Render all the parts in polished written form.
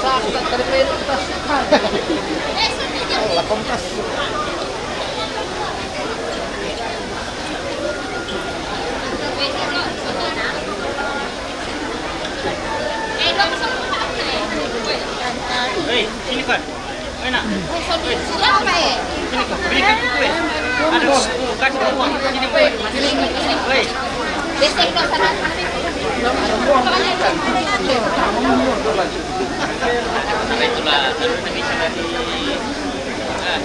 Hei, sini kan. Enak. Siapa ya? Sini kok, berikan kue. Ada kasih uang. Sini kue. Hei. Desek dong sana. Sampai itulah nanti bisa dari dekat lah.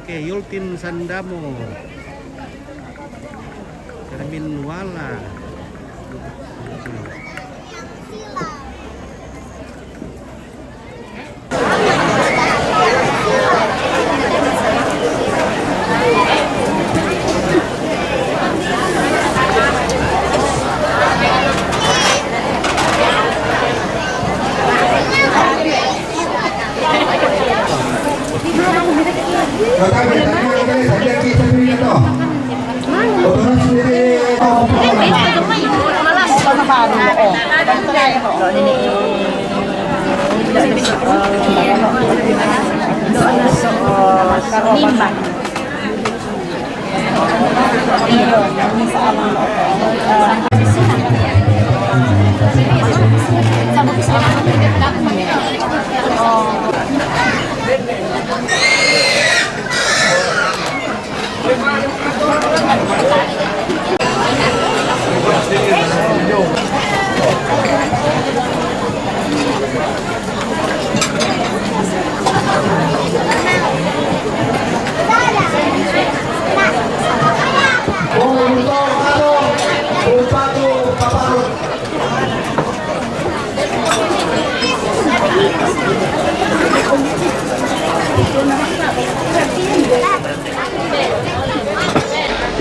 Oke, Yultin Sandamo, Kermin Wala.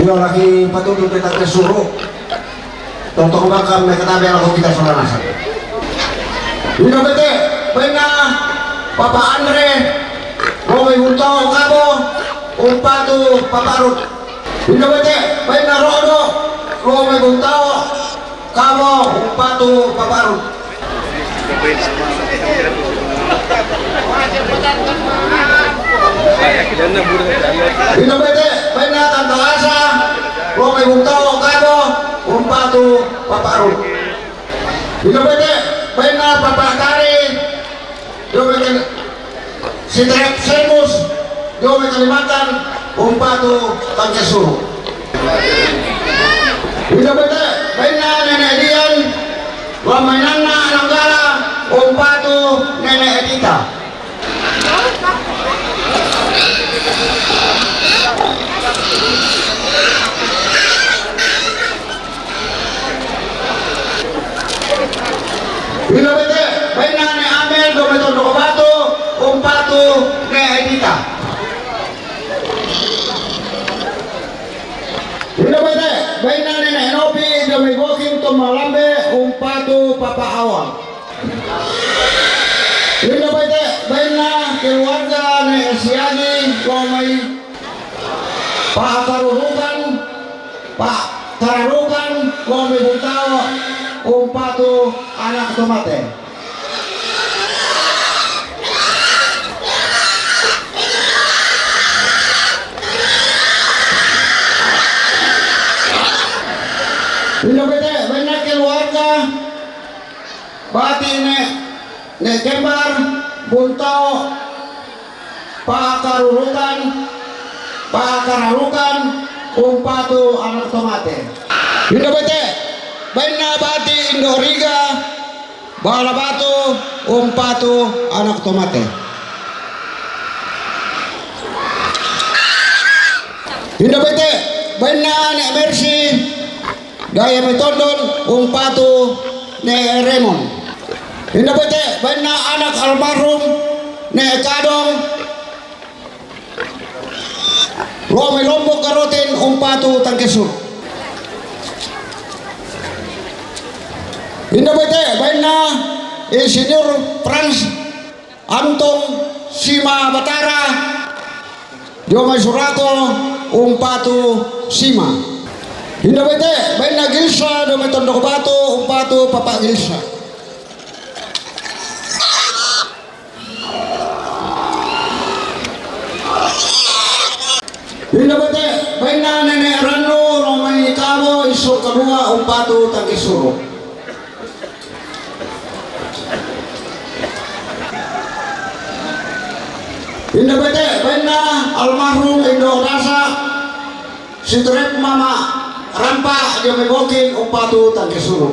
Yung lagi patuloy kita kesuruh, totong bakal may katabi ako kita sa lanasan. Yung bete, pwena, Papa Andre, Romy Hulto, Kabo, Umpatu, Paparut. Yung bete, pwena Rodo, Romy Hulto, Kabo, Umpatu, Paparut. Yung bete, pwena Tantangasa, Romy Hulto, Kabo, Umpatu, Paparut. Yung bete, pwena Papa Kari, si Trep Semus, Yomi Kalimantan, Umpatu, Tangkesuru. Yung bete, pwena Nenek Dian, Wamainana, Ananggara, Umpatu, Nenek Edita. Bilobete, baina ne Amel, Dometo Dokobato, Umpatu, ne Edita. Bilobete, baina ne Enopi, Domibokim, Tom Papa Awal. Lindo bete baina keluarga ne Siagi Lomai Pak Karurukan Pak Tararukan Lomai Butao Umpatu anak tomate. Lindo bete baina keluarga Bati ne Kembar Buntao Pak Karurukan Pak Kararukan Umpatu anak tomate. Lindo bete baina Bati Indoriga Balabatu Umpatu anak tomate. Lindo bete baina ne Mercy Daya Metondon Umpatu ne Raymond. Lindo bete baina anak almarhum ne Kadong Romi Lombok Karotin Umpatu Tangkesur. Lindo bete baina Insinyur Frans Antung Sima Batara Jomai Surako Umpatu Sima. Lindo bete baina Gilsa Domai Tondok Batu Umpatu Papa Gilsa. Lindo bete baina Nenek Ranu Romai Kabo Isu kedua Umpatu Tangkisuru. Lindo bete baina almarhum Indo Rasa Sitrep Mama Rampa Jome Bokin Umpatu Tangkisuru.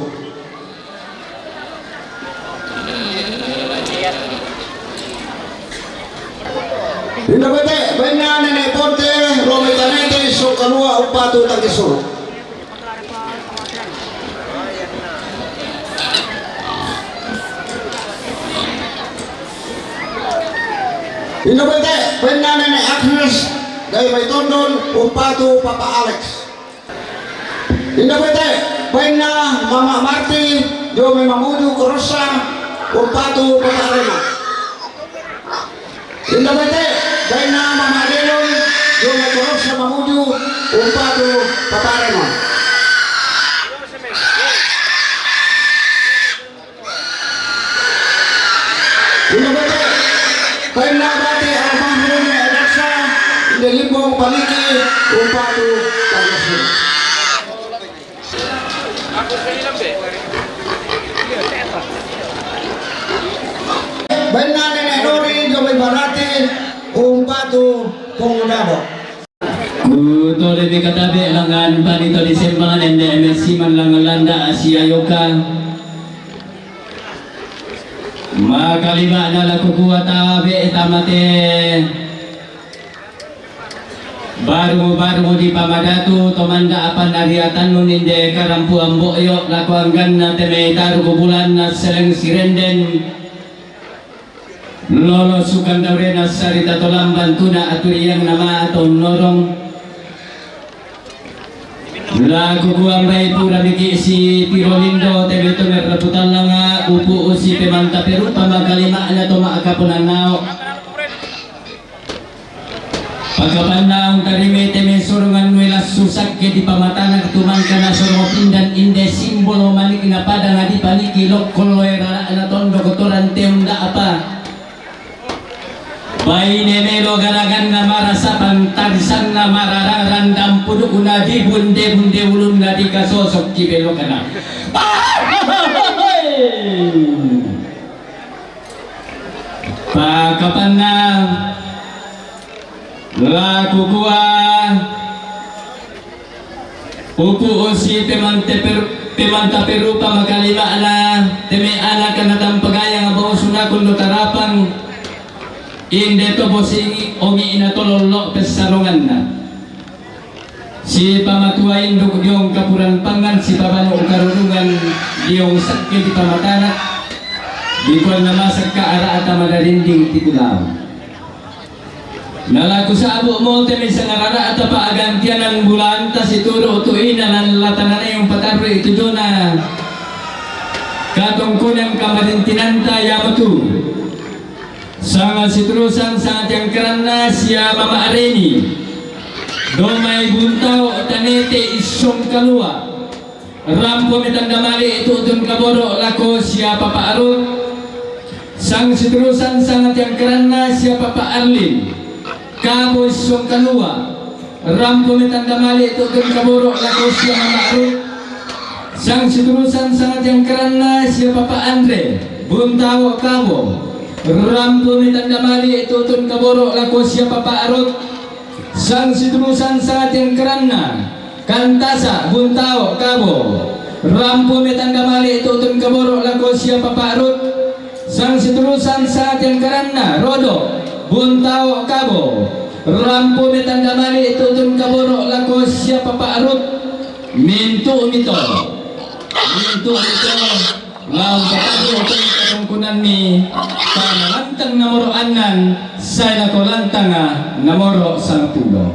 Lindo bete baina Nenek Ponte Romai Tanete Isu kedua Umpatu Tangkisuru. Lindo bete baina Nenek Agnes dari Baitondon Umpatu Papa Alex. Lindo bete baina Mama Marti Jome Mamuju Korosa Umpatu Papa Rema. Lindo bete baina Mama Denon Jome Korosa Mamuju Umpatu Papa Rema. Lindo bete baina Bati almarhum Edaksa Inde Limbong Paliki Umpatu Tangkesur. Baina Nenek Nori Jomai Barati Umpatu Pongudado. Kuto lebih katabe langan panito di sembangan ende MSC man langalanda Asia Yoka. Makalima na lakukuha tabe etamate. Baru di pamadatu tomanda apan ariatan nun inde karampu amboyo lakuanggan na teme taru bulan na seleng sirenden. Lolo sukan daurena sarita tolam bantuna aturiang nama atau norong lagu kuambay pura biki si Tirolindo tebeto merreputan langa upu usi pemanta peru pamakalima na toma akapunanao pagkapandaong karime teme sorungan nuelas susak ke di pamatana ketuman kana sorong pindan inde simbolo manik na pada na di paniki lokoloera na tondo kotoran teunda apa Bayi nemelo garagan na marasapan tagsan na marararan dampuduk na di bunde ulun na di kasosok kibelo ka na. Pakapan na laku kuwa upu usi pemanta perupa makalima na teme anak na tampagayang abaw sunakon do tarapang inde to bosing ongi inatololo pesarungan na si pamatua induk diong kapuran pangan si pabano karunungan diong sakit di pamatana di kuan na masak ka ara ata madarinding tikulaw nalaku sa abo mo temi sa ngarara ata paagantian ng bulan ta si turo tuina ng latanan na yung pataro ito doon na kato marintinanta yamatu. Sangat siturusan sangat yang kerana siya Mama Areni. Domay buntaw tanete isyong kalua. Rampo mitandamali itutun kaboro lako siya Papa Arut. Sang siturusan sangat yang kerana siya Papa Arlin. Kabo isyong kalua. Rampo mitandamali itutun kaboro lako siya Mama Arut. Sang siturusan sangat yang kerana siya Papa Andre. Buntaw kabo. Rampo mitandamali itutun kaboro lako siya Papa Arut. Sang siturusan sangat yang kerana Kantasa buntaw kabo. Rampo mitandamali itutun kaboro lako siya Papa Arut. Sang siturusan sangat yang kerana Rodo buntaw kabo. Rampo mitandamali itutun kaboro lako siya Papa Arut. Mintu mito Lam pagkado kay katungkunan ni Panalantang namoro anan Sa nakolantang namoro sang pulo.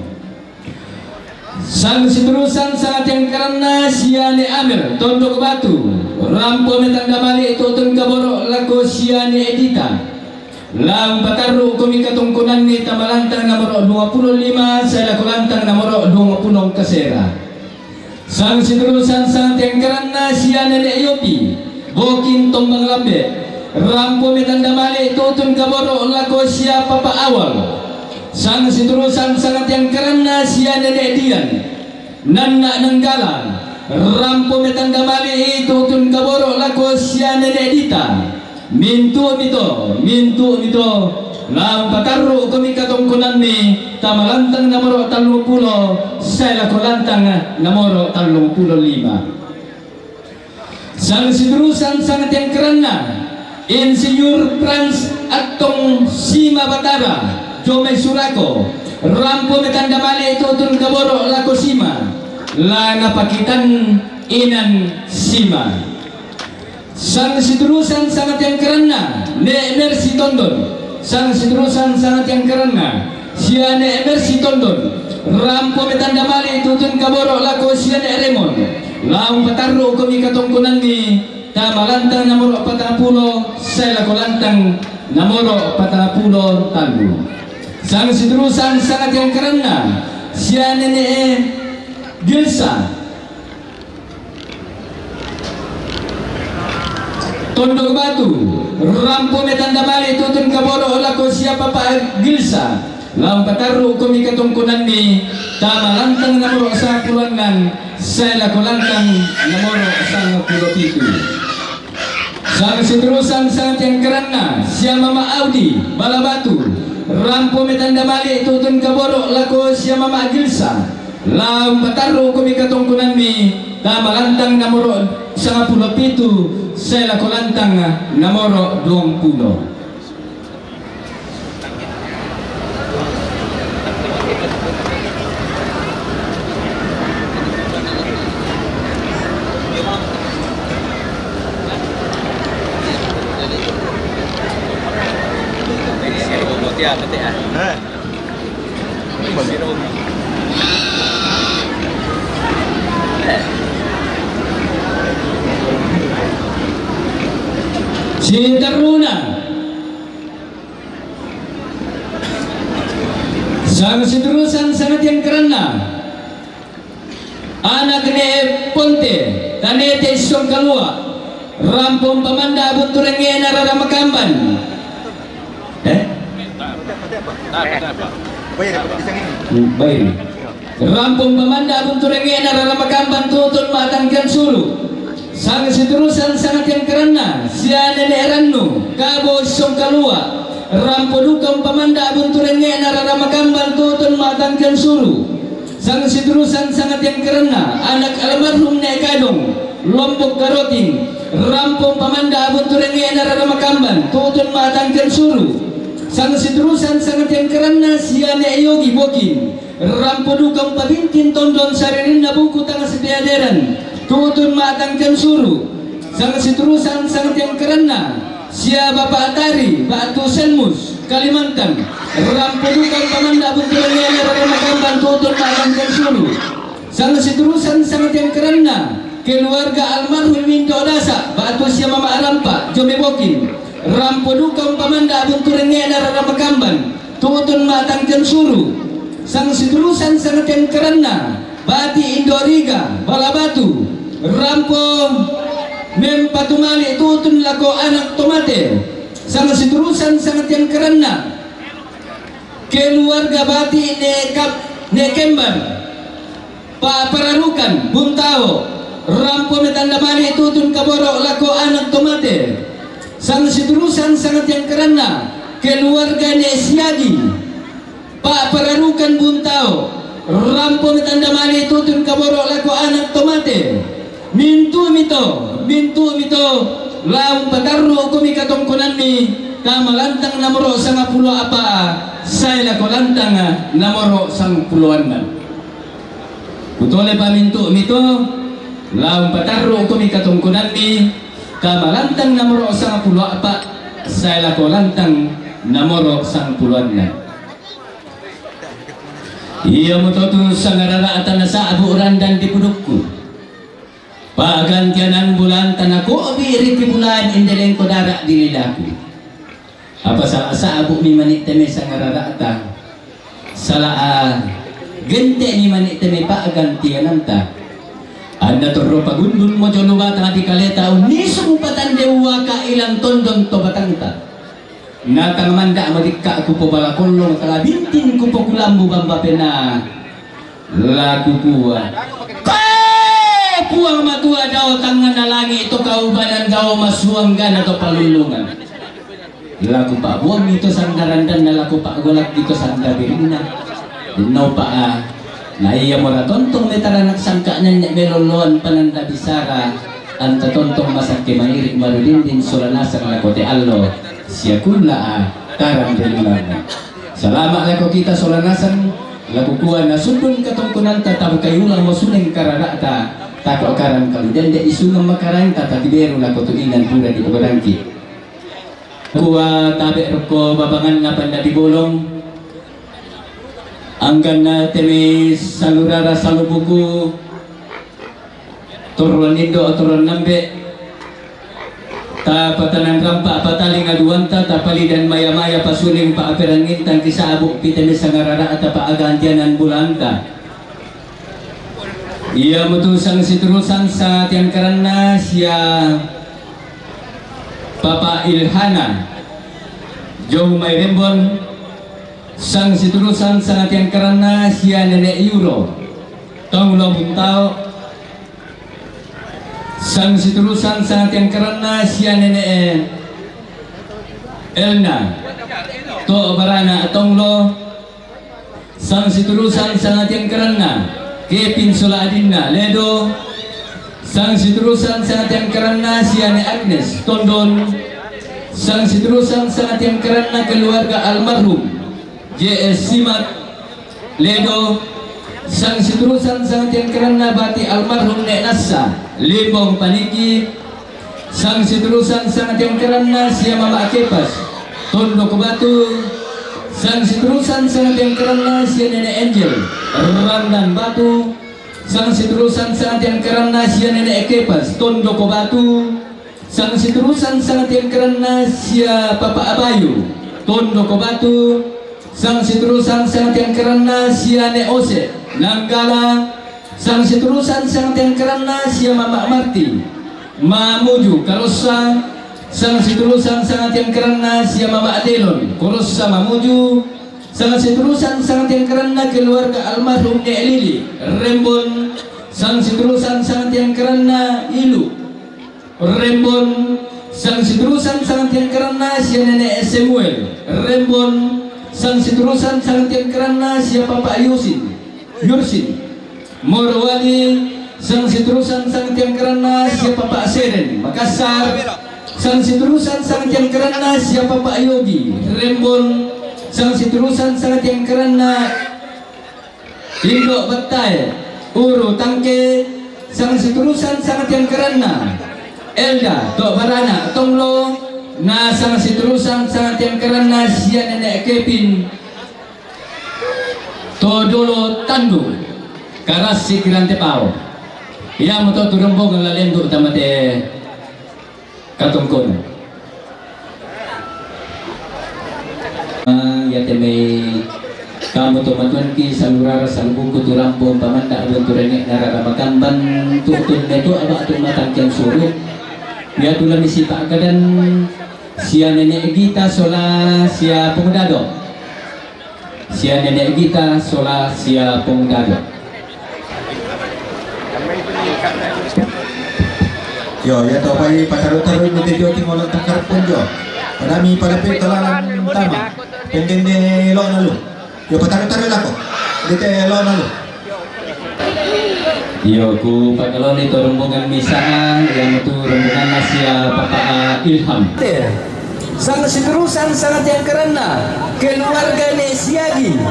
Sang siturusan sangat yang karena siya ni Amir Tondok Batu. Rampo mitandamali itutun kaboro lako siya ni Edita. Lam pataru kumi katungkunan ni Tamalantang namoro 25 Sa nakolantang namoro 20 kasera. Sang siturusan sangat yang karena siya ni Ayopi Bokin tombang lambe. Rampo mitandamali itutun kaboro lako siya Papa Awal. Sang siturusan sangat yang karena siya Nene Dian Nana Nanggalan. Rampo mitandamali itutun kaboro lako siya Nene Dita. Mintu mito Lam pataru kami katungkunan ni Tamalantang namoro 30 Sa lakolantang namoro 35. Sang siturusan sangat yang kerana Insinyur Frans Atong Sima Batara Jomay Surako. Rampo mitandamali itutun kaboro lako Sima. La napakitan inan Sima. Sang siturusan sangat yang kerana Ne Mercy Tondon. Sang siturusan sangat yang kerana siya Ne Mercy Tondon. Rampo mitandamali itutun kaboro lako siya Ne Remon. Laung pataru kami katungkunan ni Tamalantang namoro 40 Sa lakolantang namoro 40 talu. Sang siturusan sangat yang kerana siya Nene Gilsa Tondok Batu. Rampo mitandamali itutun kaboro lako siya Papa Gilsa. Laung pataru kami katungkunan ni Tamalantang namoro 10 Sa lakolantang namoro 17. Sang siturusan sangat yang kerana siya Mama Audi Balabatu. Rampo mitandamali itutun kaboro lako siya Mama Gilsa. Laung pataru kami katungkunan ni Tamalantang namoro 17 Sa lakolantang namoro 20. Si Taruna. Sang siturusan sangat yang kerana anak ni Ponte tanete isyong kalua. Rampong pamanda bunturenge nararamakamban. Baik. Rampong pamanda bunturenge nararamakamban tutun matangkan sulu. Sang siturusan sangat yang kerana siya Nene Erano Kabo isyong kalua. Rampo dukang pamanda bunturenge nararamakamban tutun matangkan sulu. Sang siturusan sangat yang kerana anak almarhum ni Kadong Lombok Garoting. Rampong pamanda bunturenge nararamakamban tutun matangkan sulu. Sang siturusan sangat yang kerana siya ni Ayogi Bokin. Rampo dukang pabintin tondon saririn na buku tanga setiaderan tutun matangkan suru. Sang siturusan sangat yang kerana siya Bapak Atari Batu Selmus Kalimantan. Rampo dukang pamanda bunturenge nararamakamban tutun matangkan suru. Sang siturusan sangat yang kerana keluarga almarhum Indo Dasa batu siya mama arampa jome bokin rampo dukang pamanda bunturenge darah makamban tutun matang jan suru sang sidrusan sangat yang kerana bati Indoriga balabatu rampo mem patumali tutun lako anak tomate sang sidrusan sangat yang kerana keluarga bati ne kembar pa pararukan buntao rampo metanda mali tutun kaboro lako anak tomate sang sidrusan sangat yang kerana keluarga ne siagi pa pararukan buntao rampo metanda mali tutun kaboro lako anak tomate mintu mito laung patarro kumi katongkonan mi kamalantang namoro sang pulo apa saya lako lantang namoro sang puluan man putole pa mintu mito laung patarro kumi katongkonan mi kamalantang namoro sang pulo apa saya lako lantang namoro sang puluan man iya mo to sa ngararaatan na sa aburan dan di pudukku pagantianan bulan tanako biri ti bulan indeleng ko dara dinidaku apa sa abu mi manit teme sa ngararaatan salaa gente ni manit teme pagantianan ta anda toro pagundun mo joluba tadi kaleta ni sumpatan dewa ka ilang tondon to batanta natang manda madikka ko po bala kolong kalabintin ko po kulambu bamba pena laku kuwa puang matua daw tangan na langi ito kaubanan daw masuanggan atau palulungan laku pa buang ito sandarandan na laku pa gulak dito sandabirina dinaw pa na iya mo na tontong metaranak sangkaanan niya meloloan pananda bisara anta tontong masakit mairik marulindin sulanasang lakote allo siya kula tarang deliman salamat lako kita solanasan laku kuha na sundun katongkunan tatap kayulang mosuneng kararata tako karang kaludende isungang makarang tatakibero lako tuinan pura di pagorangki kuha tabi roko babangan na panda di bolong anggan na temi salurara salubuku turuan indo turuan nambe tapatanang rampa pataling aduanta tapali dan maya-maya pasuling paaperangin tang kisabuk pitene sangarara at paagantianan bulanta ia mutusang siturusan sa tiang karana siya Papa Ilhana Joe Mayrembon sang siturusan sa tiang karana siya Nene Euro Tonglo Buntao sang siturusan sa tiang karana siya Nene Elna to barana atonglo sang siturusan sa tiang karana Kepin Sulaadinna Ledo sang siturusan sa tiang karana siya ni Agnes Tondon sang siturusan sa tiang karana keluarga almarhum JS Simat Ledo sang siturusan sa tiang karana bati almarhum Nek Nassa Limbong Paniki sang siturusan sa tiang karana siya Mama Kepas Tondo Kubatu sang siturusan sa tiang karana siya Nene Angel Randan Batu sang siturusan sa tiang karana siya Nene Kepas Tondo Kubatu sang siturusan sa tiang karana siya Papa Abayu Tondo Kubatu sang siturusan sa tiang karana siya Ne Ose Nanggala sang siturusan sang tiang karana siya Mama Marti Mamuju Karosa sang siturusan sang tiang karana siya Mama Adelon Karosa Mamuju sang siturusan sang tiang karana keluarga almarhum Ne Lili Rembon sang siturusan sang tiang karana Ilu Rembon sang siturusan sang tiang karana siya Nene Samuel Rembon sang siturusan sang tiang karana siya Papa Yursin Morwali sang siturusan sang tiang karana siya Papa Seren Makassar sang siturusan sang tiang karana siya Papa Yogi Rembon sang siturusan sang tiang karana Indo Batay Uru Tangke sang siturusan sang tiang karana Elda Tok Barana Tonglo na sang siturusan sang tiang karana siya Nenek Kepin Todolo Tandu Karasi Kirante Pao Iya mo to turumbong ang lalendo tamate katungkon. Yate may kamu to matuan ki salurara salubong ko turampo pamanda abon turene nararamakamban tutun neto aba tu matangkiang surut. Ya tulang isipa agadan siya nenek Gita sola siya pengudado. Siya nenek Gita sola siya pengudado. Yo, ya to pay pataru-taru mo tiyo tingolan tangkar punjo. Padami palapit talalang tama. Pending ni lo nalu. Yo pataru-taru lako. Dite lo nalu. Yo ku pakalon itu rombongan misa yang itu rombongan Asia Papa Ilham. Sang seterusan sangat yang karena keluarga Nesiagi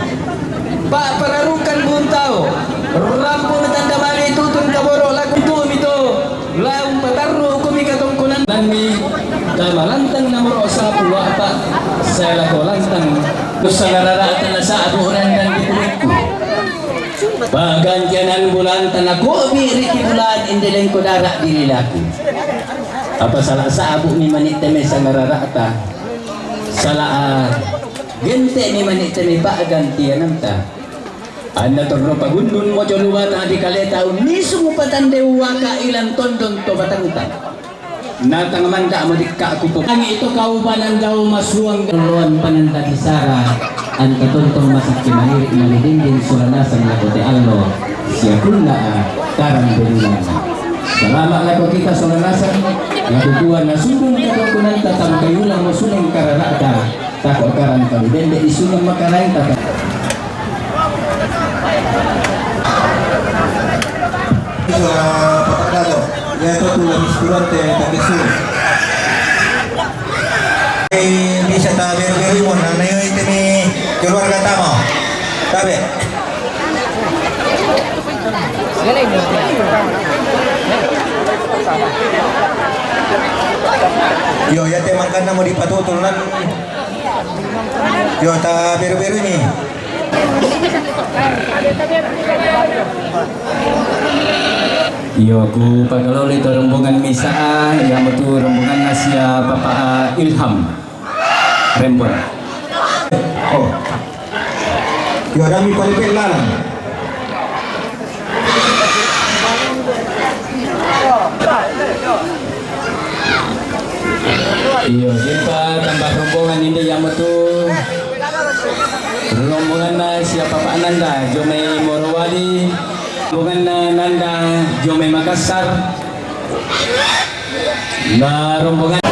Pak Pararukan Buntao Rampung tanda mari tutun kaboro lagu tum itu laung pataru kumi katongkunan dan mi kamalantang nomor osapu apa saya lako lantang usalarara tanah sa aburan dan dikuliku bagantianan bulan tanah kobi riki bulan indelen ko darak diri laku apa salah sa abu ni manit teme sa nararata salah gente ni manit teme pa gantianan ta anda torno pagundun mo joluan adi kaleta mismo patande waka ilang tondon to batangta natang manda mo dikka ko po ang ito kaubanan daw masuang luan pananda kisara ang katontong masakti mahirik malidindin sulanasan na kote allo siya kunna karang berulang. Salamat na ko kita sulanasan nabubuan na sundong katokunan tatang kayulang masunang kararata tako karang kalidende isunang makarain tatang Papagado, yaitu tulang isturante tagisun. Bisa ta beru-beru mo na nayo ito ni keluarga tamo. Tabe. Yo, yate makan na mo di patutulan. Yo, ta beru-beru ni. Yo ku pakalon itu rombongan misa yang itu rombongan Asia Papa Ilham. Rembon. Oh. Yo, dami palipit lang. Iyo, kita tambah rombongan ini yang itu rombongan Asia Papa Ananda, Jomai Morowali, rombongan Nanda, Jomai Makassar, nah rombongan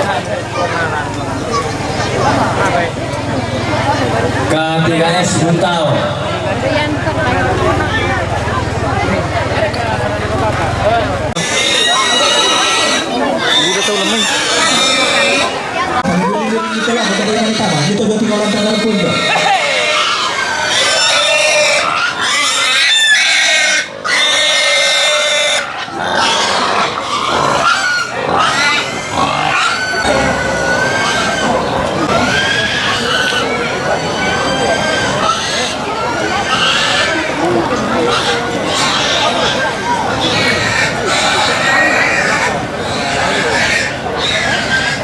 K3S Buntao. Dito buti ko lang tanong punto.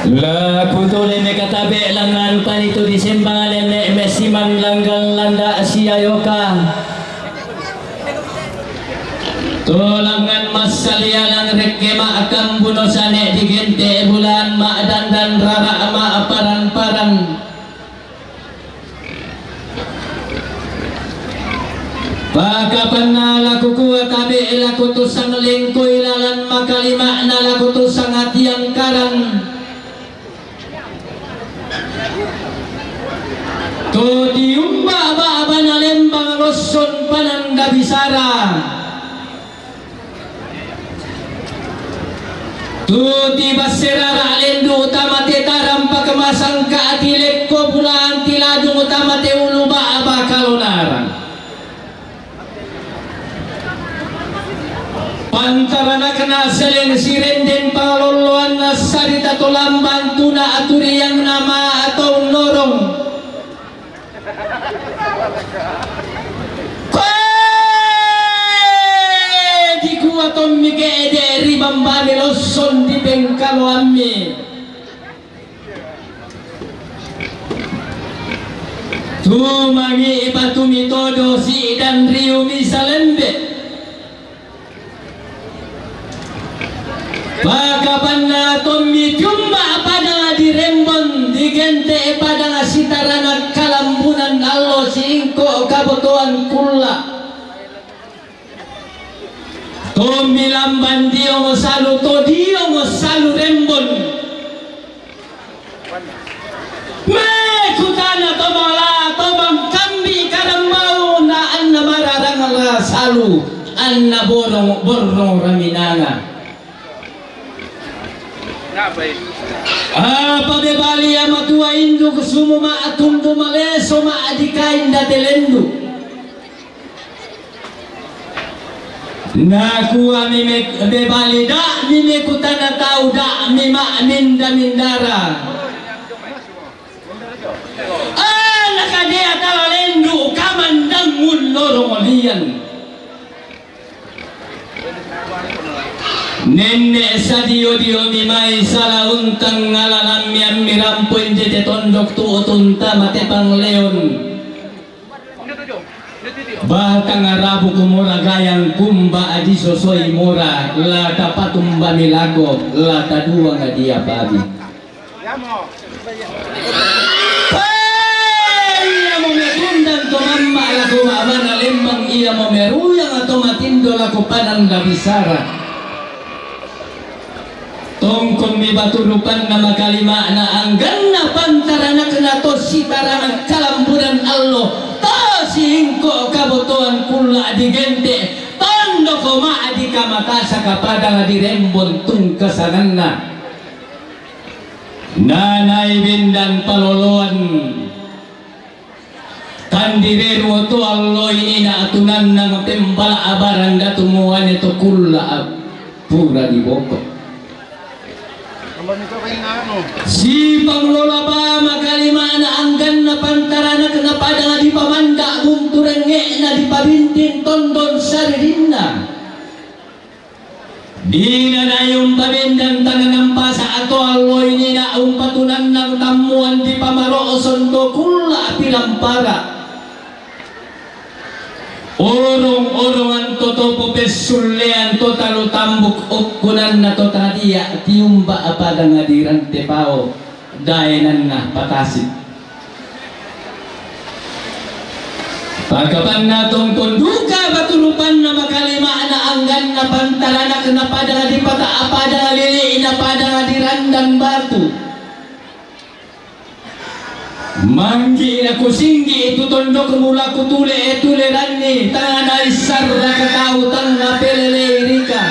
La kutule me katabe langan panito disembalen ne mesiman langgang landa asia yoka tolangan masalialang rekema akam bunosane digente bulan ma'dan dan rara ama aparan-paran pakapan laku kuwa tabe laku tusang lingkoy lalan makalima na laku tusang hatiang karang to diumba ba na lembang loson pananda bisara to di basera lendo utama te taram pakamasang kaatilek ko bulan tiladung utama te ulu ba kalonaran pantarana kena selen sirenden pangaluluan na sarita tulamban tuna aturi yang nama atau norong di kuat tommi ke ede ribambani losson di pengkalo ammi tumangi ibatumi todo si dan riumi salembe pakapanna tommi tiumba pada di rembon di gente pada sitarana kalambunan allo singko kabotoan kulla tommi lamban dio mo salu to dio mo salu rembon me kutana to mala to bang kambi karambau na anna mararang la salu anna borong raminanga pabebali amatua indu kusumo ma atumdu maleso ma adikain datelendu naku ami bebali da mime kutana tau da mima minda mindara nakadea talalendu kamandangun lorongolian nenne sadio dio mimai sala untang ngalalam yang mirampuin jete tondok tu tunta mate pang leon batang arabu kumura gayang kumba adi sosoi mura la tapatumba milago la tadua ngadia babi iya mo metundan to mamma laku abana lembang iya mo meruyang atau matindo laku panang labisara tongkong mi baturupan nama kalima na anggan na pantarana kena to sitaranang kalamburan allo singko kabotoan kula di gente tondo ko maadi kamatasa kapada di rembon tungkasananna nanay bindan paloloan kandireru to alloy ina atunan ng tembala abaran datumuan ito kula pura di boko si panglola ba makalima na anggan na pantarana na pada di pamanda bunturenge na di pabintin tondon saririnna di na na yung pabindan tanang pasa ato alloy ni na umpatunan ng tamuan di pamarooson to kula pilampara orong-orongan toto popesulean to talo tambuk ukunan na to tadia tiumba apada ngadiran tepao daenan na patasit pagkapan natong konduka batulupan na makalima na anggan na pantalanak na pada di pata apada lili na pada ngadiran dan batu manggi na kusinggi itu tondok mula kutule tulerani tangan isar na katautang na pelele rika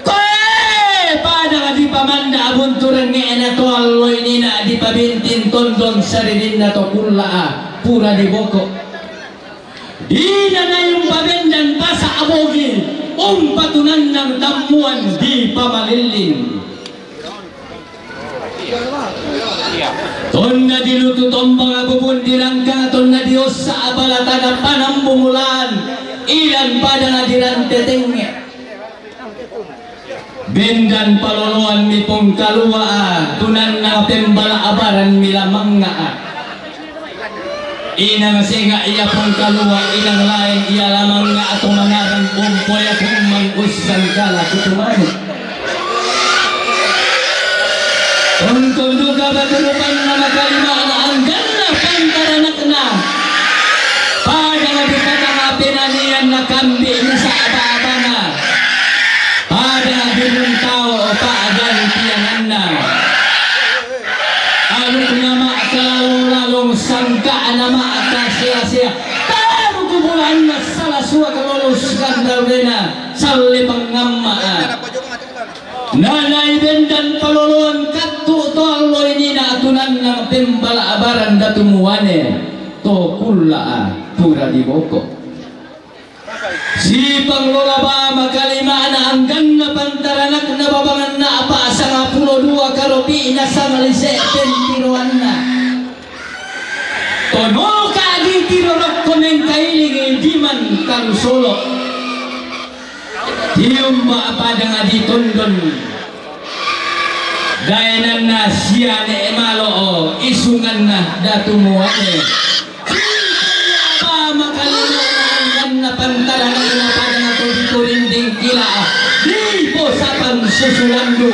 koe pada di pamanda abunturan na to alloy nina di pabintin tondon saridin na to kula pura di boko di na yung pabendan pasa abogi umpatunan ng tamuan di pamalilin ton na diluto tombang abubun dirangka ton na Dios sa abalata na panambumulan ilan pada na dirante tenge bendan paloloan mi pong kalua tunan na pembala abaran milamang nga ina nga singa iya pong kalua ilang lain iya lamang nga atong mangarang umpoy akong mangusan kala kutumano untuk duga batulupan na makalima na anggan na pantaranak na pada nga bikatang pinanian na kambi na sa aba-aba na pada binong tao o paagan tiyanan na alok na maakalalong sangka na maakasya-sya taro kubulan na salaswa kalulus gandal na sa limang ngamaan nanay bendan paluluan kattu to alloy ni na atunan ng tembala abaran datumuane to kula pura di boko si panglola ba makalima na anggan na pantaranak na babangan na apa sa nga 12 karopi na sa malise pentiruan na tono ka di tirorok komeng kailing di man kalusolo Tium ba padang adi tondon gainan na siya ni emalo o isungan na datumuane pa makalimutan na pantala na padang ato dito rinding kila di po sa pansusulando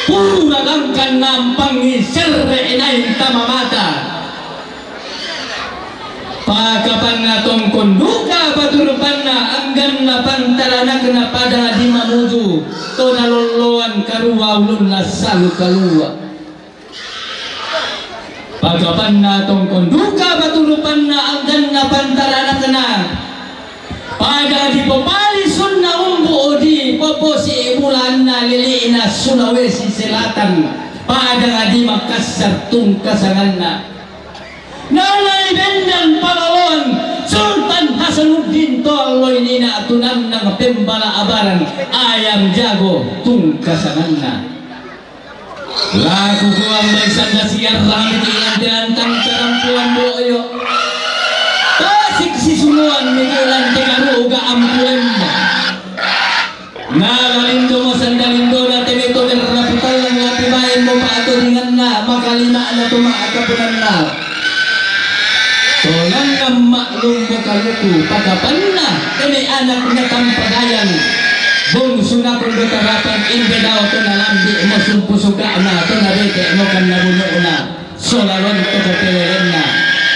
pura lang ka ng pangisirre inay tamamata pagkapan na tong kunduka paturupan na anggan na pantalanak na pada di mamudu to naluluan karuwawlun na salukalua pagkapan na tong kunduka paturupan na anggan na pantalanak na pada di popalisun na umbu o di poposi ibulan na liliin na Sulawesi Selatan pada di Makassar tungkasangan na Nanay Bendang Palawan Sultan Hasanuddin Toloy nina atunan ng pembala abaran ayam jago tungkasangan na laku ko ang may sangasiyar ramit ilang dilantang karampuan boyo pasik sisunuan mikilan tikaruga ampuan nagalindo mo sandalindo na tinito nirapital ng latibayin mo paaturingan na makalima na tumaakapunan na Tolang na maklong bukaluku pagkapan na kami anak na tampagayan bungso na kung betarapan hindi daw ito na lambi mo sumpusuga na ito na rete mo kan nabuno na solaron ito kapilirin na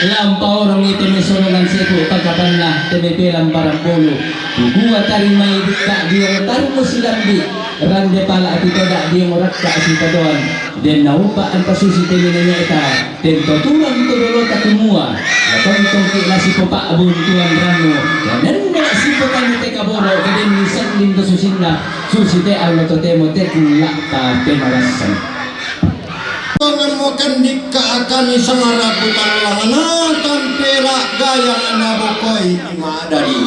lampaw rong itimisulungan siku pagkapan na timipilang barambulo guguwa taring may dikta diyo taring mo silambi rande pala at ito da diyo mo rakka asita doon den naupa ang pasusitili niya ita den totulang tudulot at tumua Natong kila si Papa abuntuan rano Yanan na si Papa ni Tekaboro Kadin nisan lindo susin na Susite ang natotemo tekula ta pemarasan Tangan mo kan akan isang arabutan lang na tampera gaya na bukoy imadari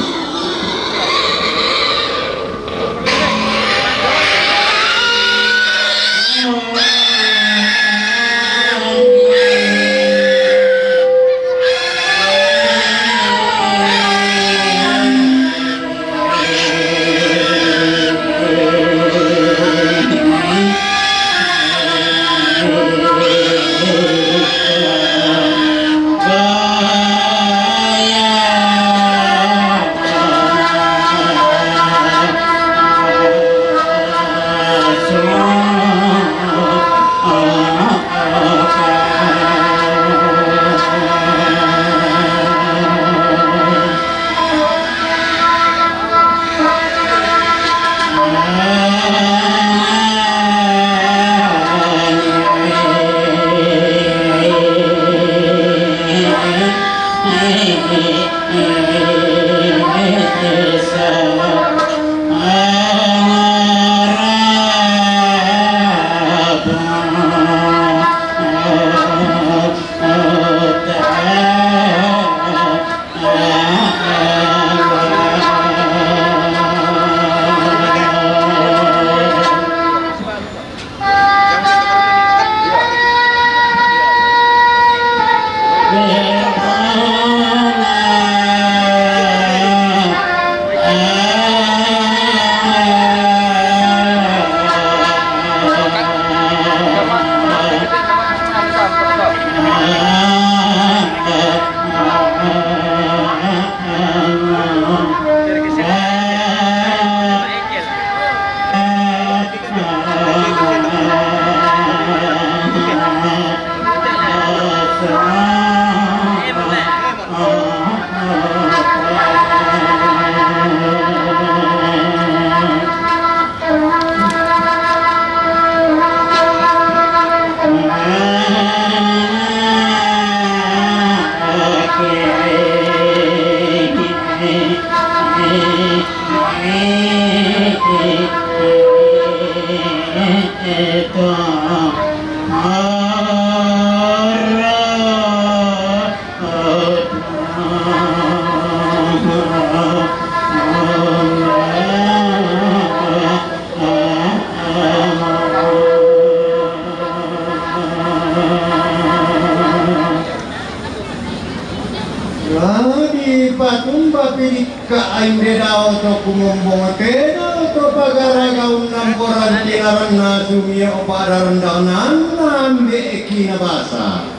Patumba pilih ke ainde daw to kumombong kena to pagara gaun namporan tinaran na sumia o padaran daw nambe kinabasa.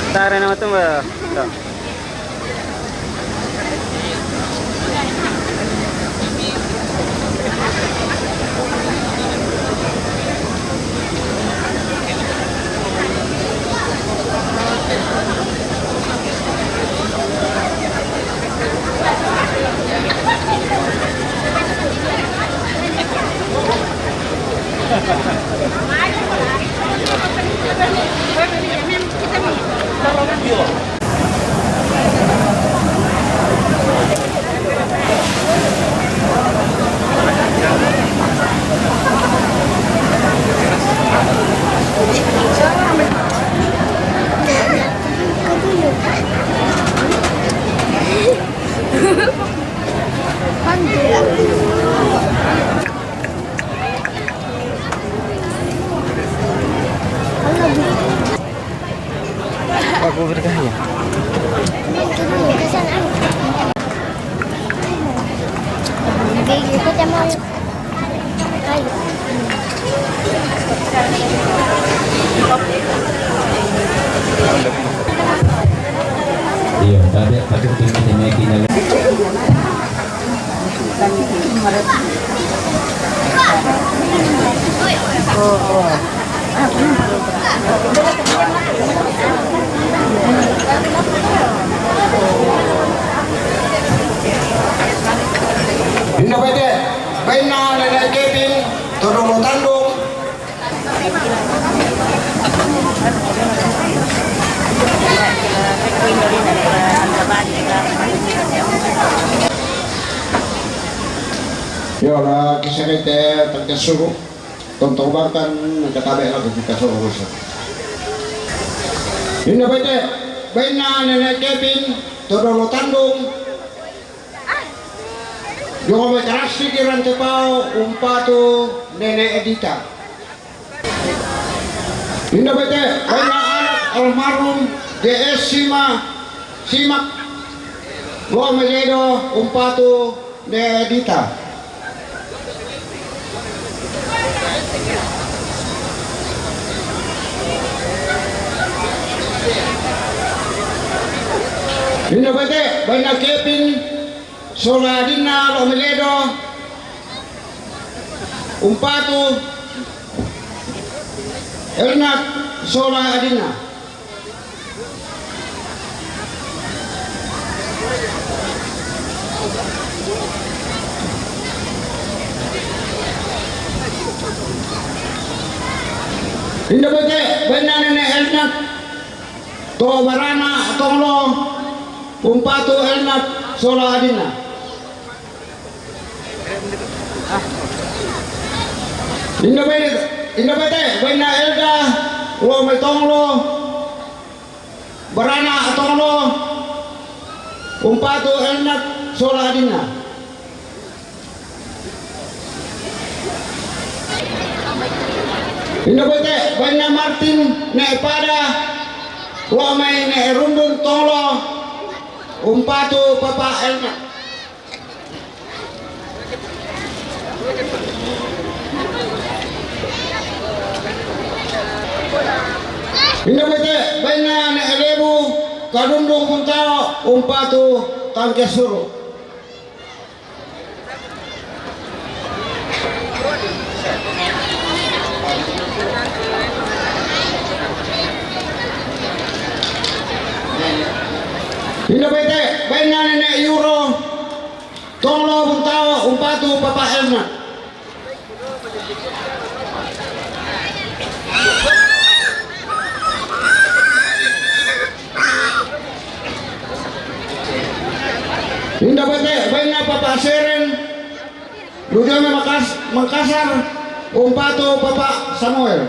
Tara naman ito ba? Ito. Aku berkahnya. Iya, tadi tinggal tinggal. Hindi pwede. Bain na nanay Kevin, tulong mo tandong. Yo, na kisah kita terkesuru. Tonton bahkan katabe lagi kita suruh. Hindi pwede. Bain na nanay Kevin, tulong mo tandong. Yung may karasi kiran tepau umpatu Nenek Edita. Ini bete banyak anak almarhum DS Simak. Gua menyedo umpatu Nenek Edita. Ini bete banyak Kevin Soladina Lomeledo Umpatu Ernat Soladina. Ini bete benar Nenek Ernat To Barana Tonglo Umpatu Ernat Soladina. Indah bete, banyak Elda, lo metonglo, berana tonglo, umpatu Ernat Soladina. Indah bete, banyak Martin, nek pada, lo main nek rundun tonglo, umpatu Papa Ernat. Indah bete, banyak nek elebu, kadundung puntao, umpatu Tangkesuru. Indah bete, banyak nenek Euro, tonglo puntao, umpatu Papa Ernat. Indah bete, banyak Papa Seren, Ludame Makassar, umpatu Papa Samuel.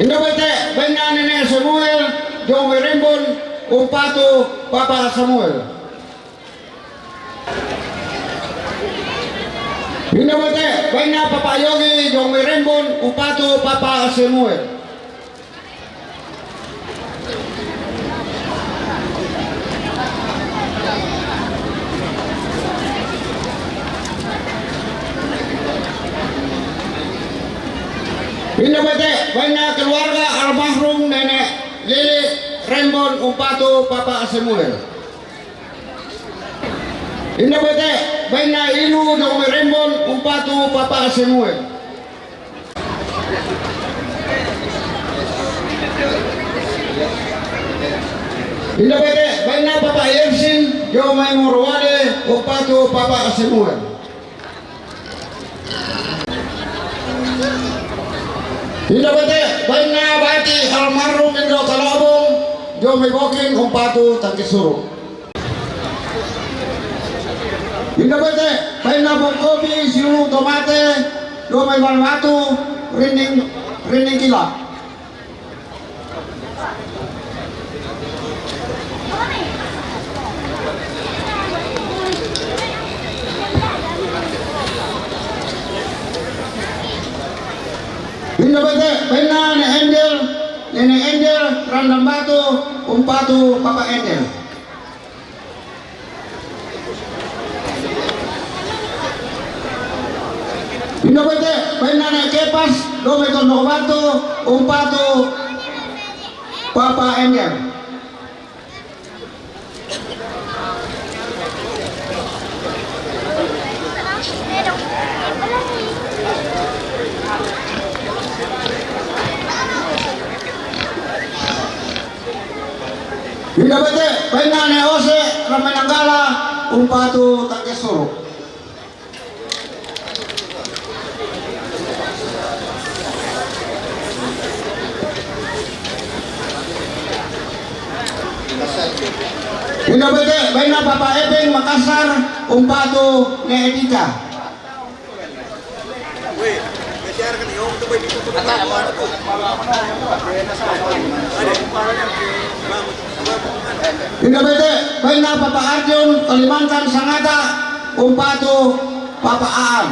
Indah bete, banyak Nenek Samuel, Jong Rembon, umpatu Papa Samuel. Indah bete, banyak Papa Yogi, Jong Rembon, umpatu Papa Samuel. Pinabate, baik na keluarga almarhum Nenek Lili Rembon Umpatu Papa Samuel. Pinabate, baik na Ilu Domi Rembon Umpatu Papa Samuel. Pinabate, baik na Papa Yersin Jomay Morwade Umpatu Papa Samuel. Pinabate, baik na bati almarhum Indro Kalabong Jomay Boking Umpatu Tangkisuro. Pinabate, baik na Bongkobi Siulu Tomate Jomay Banwatu Rinding Kila. Pinabate, baik na Nenek Endel Randam Batu Umpatu Papa Endel. Pinabate, baik na Nek Kepas Dome Tondo Batu Umpatu Papa Endel. Pinabate, baik na Nek Ose Ramenanggala Umpatu Tangkisuro. Pinabate, baik na Papa Ebeng Makassar Umpatu Nek Edita. Pinabate, baik na Papa Arjun Kalimantan Sangatta Umpatu Papa Aan.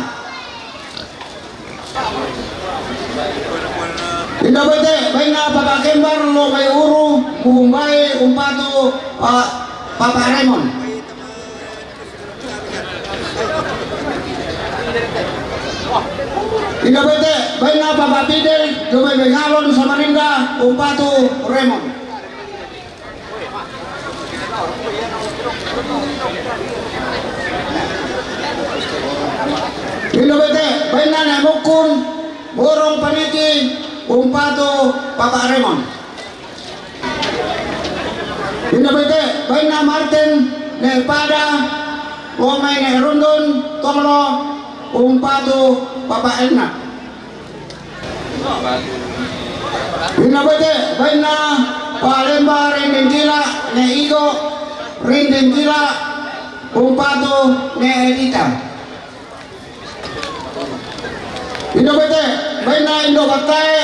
Pinabate, baik na Papa Kembar Lomay Uru Bumbai Umpatu Papa Raymond. Pinabate, baik na Papa Fidel Jomay Bengalon Samarinda Umpatu Raymond. Pinabate, baik na Nek Mukun Borong Paniki Umpatu Papa Raymond. Pinabate, baik na Martin Nek Pada Lomay Nek Rundun Tonglo Umpatu Papa Elna. Pinabate, baik na Palemba Rinding Gila Nek Igo Rinding Gila Umpatu Nek Edita. Pinabate, baik na Indo Baktae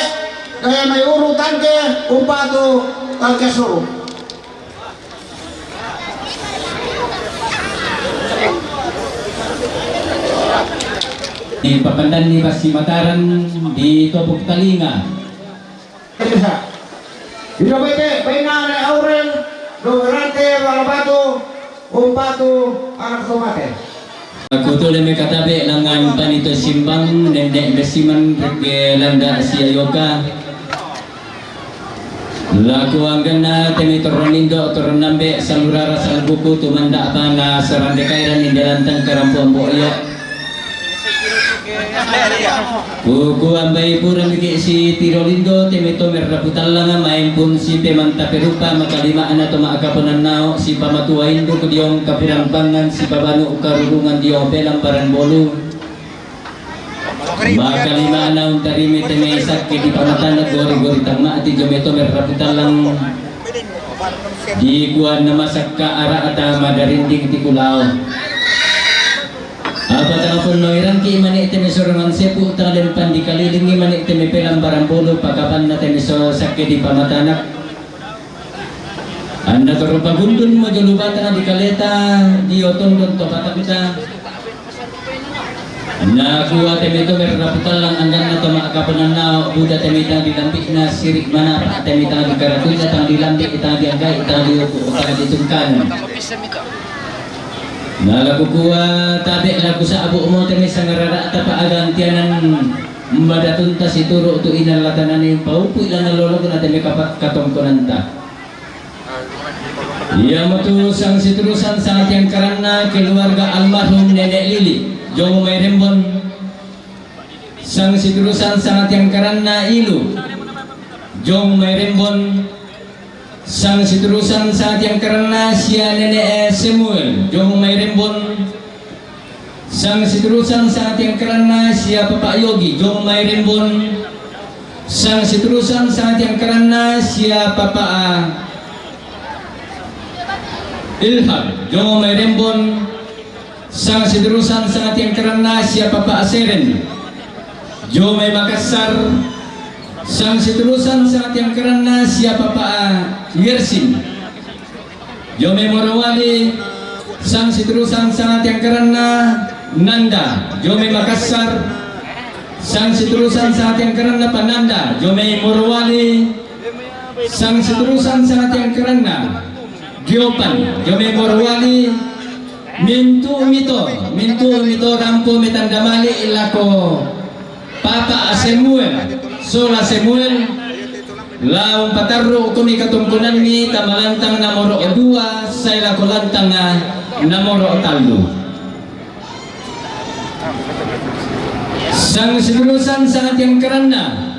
Gaya May Uru Tangke Umpatu Tangkisuro. Di Papandan ni Basi Mataran di Topok Talinga. Pinabate, baik na Nek Aurel Dogerante Walabatu Umpatu Anak Tomate. Aku tu lebih katabe langan panito simbang nendek besiman reke landa siayoka. Laku anggana temi toronindo toronambe salurara salbuku tumanda apa na serande kairan indalantang karampuan boya. Buku ambai pura miki si tirolindo temi tomer raputallanga main pun si pemanta perupa makalima anato maakaponan nao si pamatua indo kudiong kapirampangan si pabanu ukarurungan diong pelang paran bolu. Makalima anaw tarimi temi sakit di pamatan gori-gori tangma ati jometo merraputallang di kuan na masakka ara ata madarinding ti kulao. Apa tangapon noiran ki mani temi sorangan sepu tangalen pandi kalilingi mani temi pelang barambolo pakapan na temi so sakit di pamatanak. Anda terupa gundun majalubatan di kaleta di otondon to patapita. Na kuwa temito merraputallang anggan na tumakapanan na buda temitang dilampik na sirik mana temitang di karatuy na tang dilampik itang dianggay itang diupo itang ditungkan. Nalakukuha tabi laku sa abo mo temi sa ngarara at paagantianan Mbadaton ta si turo to inalatanan ni paupo ilang nalolo ko natin may katungkunan ta. Ia matusang siturusan sa ating karana keluarga almarhum Nenek Lili Jong May Rembon. Sang siturusan sa ating karana Ilu Jong May Rembon. Sang siturusan sa ating karana siya Nenek Samuel Jong May Rembon. Sang siturusan sa ating karana siya Papa Yogi Jong May Rembon. Sang siturusan sa ating karana siya Papa Ilham Jong May Rembon. Sang siturusan sa ating karana siya Papa Aseren Jong May Makassar. Sang siturusan sa ating karana siya Papa Yersin Jong May Morawali. Sang siturusan sa ating karana Nanda Jong May Makassar. Sang siturusan sa ating karana Pananda Jong May Morawali. Sang siturusan sa ating karana Giopan Jong May Morawali. Mintu mito rampo metandamali ilako Papa Samuel Sola Samuel. Laung patarro kumi katungkunan mi tamalantang namoro 2 sa ilako lantang namoro 3. Sang siturusan sa ating karana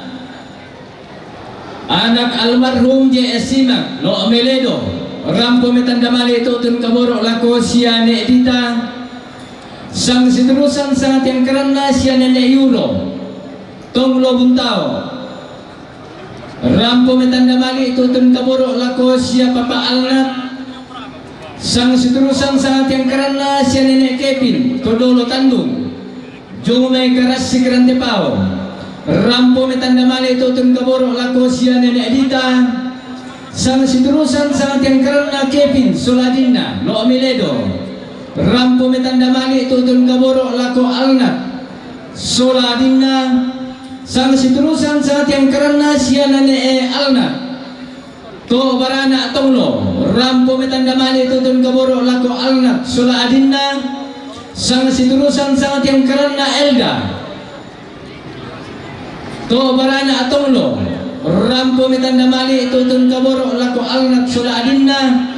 anak almarhum J.S. Simak Lo Meledo rampo metandamali tutun kaboro lako siya ne Edita. Sang siturusan sa ating karana siya Nenek Euro Tonglo Buntao rampo metandamali tutun kaboro lako siya Papa Alnat. Sang siturusan sa ating karana siya Nenek Kevin Todolo Tandung Jong May Karas si Grande Pao rampo metandamali tutun kaboro lako siya Nenek Edita. Sang siturusan sa ating karana Kevin Soladina Lo Miledo rampo metandamali tutun kaboro lako Alnat Soladina. Sang siturusan sa ating karana siya Nenek Alnat to barana tonglo rampo metandamali tutun kaboro lako Alnat Soladina. Sang siturusan sa ating karana Elda to barana tonglo rampo metandamali tutun kaboro lako Alnat Soladina.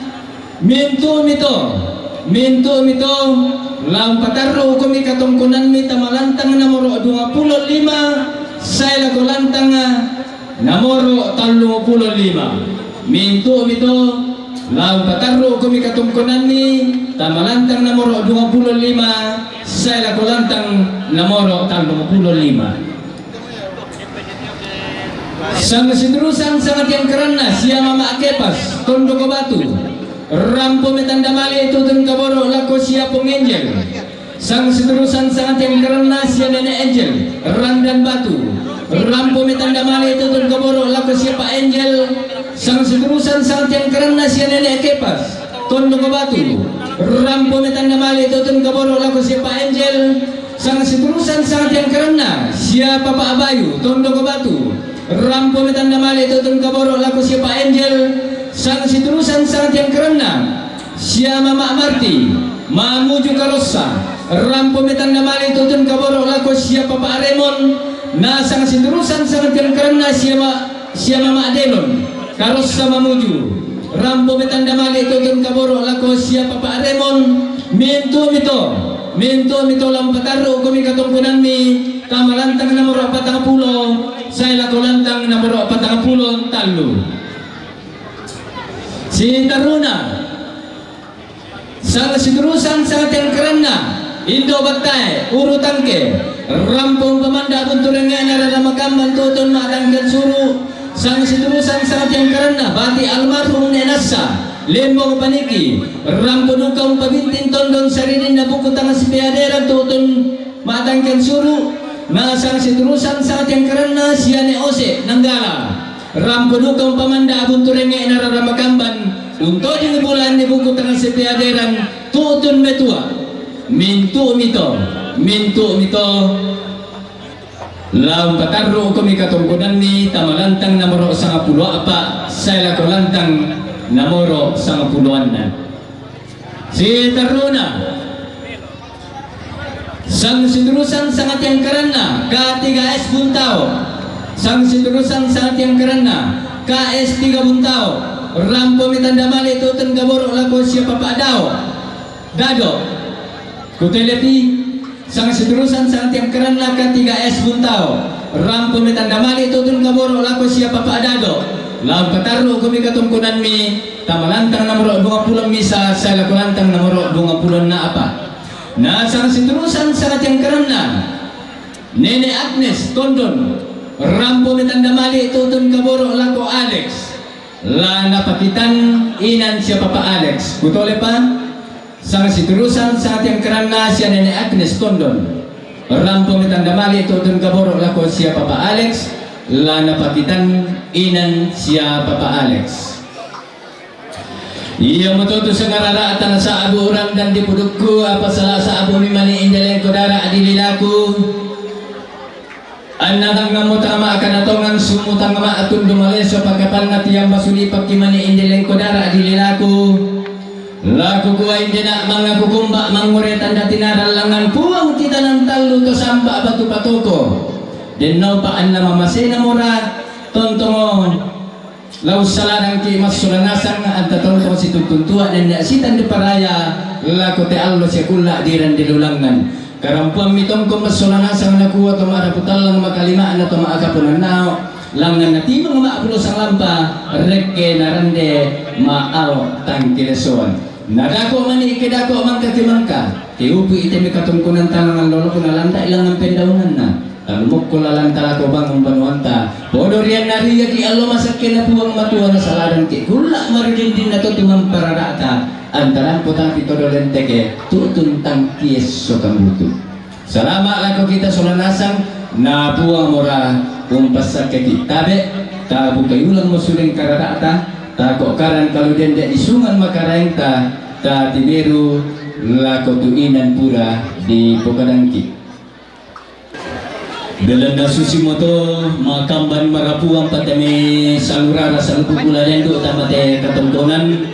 Mintu mito lam patarro kumi katungkunan mi tamalantang namoro 25 sa ilako lantang namoro 35. Mintu mito lam patarro kumi katungkunan mi tamalantang namoro 25 sa ilako lantang namoro 35. Sang siturusan sa ating karana siya Mama Kepas Tondo Kabatu rampo metandamali tutun kaboro lako siya Pong Angel. Sang siturusan sa ating karana siya Nenek Angel Randan Batu rampo metandamali tutun kaboro lako siya Pa Angel. Sang siturusan sa ating karana siya Nenek Kepas Tondo Kabatu rampo metandamali tutun kaboro lako siya Pa Angel. Sang siturusan sa ating karana siya Papa Abayu Tondo Kabatu rampo metandamali tutun kaboro lako siya Pa Angel. Sang siturusan sa ating karana siya Mama Marti Mamuju Karosa rampo metandamali tutun kaboro lako siya Papa Aremon. Na sang siturusan sa ating karana siya Mama Adelon Karosa Mamuju rampo metandamali tutun kaboro lako siya Papa Aremon. Mintu mito lam patarro kumi katungkunan mi tamalantang namoro 40 sa ilako lantang namoro 43. Si Taruna sang siturusan sa ating karana Indo Batay Uru Tangke rampong pamanda bunturengan nararamakamban tutun matanggan suru. Sang siturusan sa ating karana bati almarhum Nenasa Lembong Paniki rampo nukang pabintin tondong sarinin na bukutang si Piadera tutun matanggan suru. Na sang siturusan sa ating karana siya ni Ose Nanggala rampo nukang pamanda bunturenge nararamakamban untuk di bulan di buku tangan sepiaderan tutun metua. Mintu mito lam patarro kami katungkunan ni tamalantang namoro 10 apa saya lako lantang namoro 10 na. Si Taruna sang seterusan sangat yang karena K3S Buntao, sang seterusan sangat yang karena KS3 Buntao, rampo mitandamali tutun gaborok lako siapa Pak Dado kuteleti, sang seterusan sangat yang karena K3S Buntao, rampo mitandamali tutun gaborok lako siapa Pak Dado, lam pataru kami katungkunan mi tamalantang nomor 20 misa saya lakulantang nomor 20 na apa. Nah, sang seterusan sangat yang karena Nene Agnes Tondon, rampo mitandamali tutun kaboro lako Alex, la napakitan inan siapa Pak Alex kutole pa. Sang seterusan sangat yang karena siya Nene Agnes Tondon, rampo mitandamali tutun kaboro lako siapa Pak Alex, la napakitan inan siapa Pak Alex. Iya matuto sa ngararaatan sa abu orang dan dipudukku apa salah sa abu mimani indaleng kodara adililaku anakang ngamutama akan atongan sumutang ma atun dumaleso pagkapan na tiyang basuli pagkimani indaleng kodara adililaku laku kuwa indina mga kukumba manguretan na tinaralangan puwang kita ng talo to samba batu-batuko dinaw paan na mamasina mura tontongon laus saladang ki mas sulanasang at tatong si tutuntua dan sitan di paraya laku te allo siya kula diran dilulangan karampuang mitong ko mas sulanasang nakuha tumara putal lang makalimaan na tumaakapunan nao langan na timang maapulo sang lampa rekke narande maaw tangkileson nadako man ikidako man katimangka tiupi ite mi katungkunan tangan lolo ko nalanda ilang ang pendaunan na talumok ko lalantala ko bang umbanuanta bodo riyan nariya ki allo masakin na puwang matuwa na saladan ki gula maridin na to timang pararata antaran po tang pito dolente ke tutun tang kieso kamutu salamat lako kita sulanasang na puwang mura umpasak ke kitabe tabu kayulang mo suling kararata tako karan kaludende isungan makaraeng ta tibiru lako tuinan pura di pokadangki. Dalam susi moto makamban marapuang patemi salurara salupupulayan do tamate katungkunan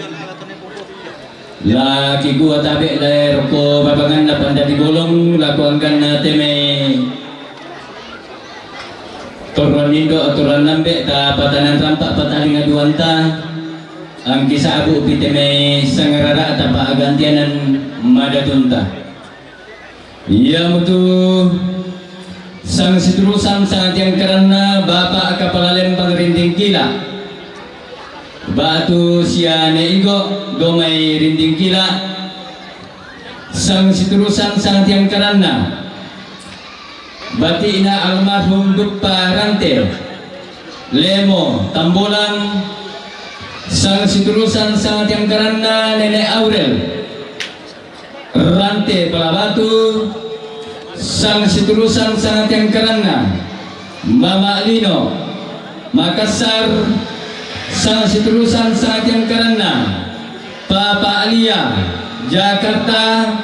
laki gua tabe lair ko babangan na panda di bolong laku anggan na teme turun indo aturan nambe ta patanan rampak pataling aduanta ang kisah abu piteme sangarara tapa agantianan madatunta iya mutu. Sang seterusan sangat yang karena Bapak Kapalalim Pangrinding Kila Batu siane igo domai rinding kila. Sang seterusan sangat yang karena Batina almarhum Duppa Rante Lemo Tambolan. Sang seterusan sangat yang karena Nenek Aurel Rante Palabatu. Sang seterusan sangat yang karena Mama Lino Makassar. Sang seterusan sangat yang karena Papa Alia Jakarta.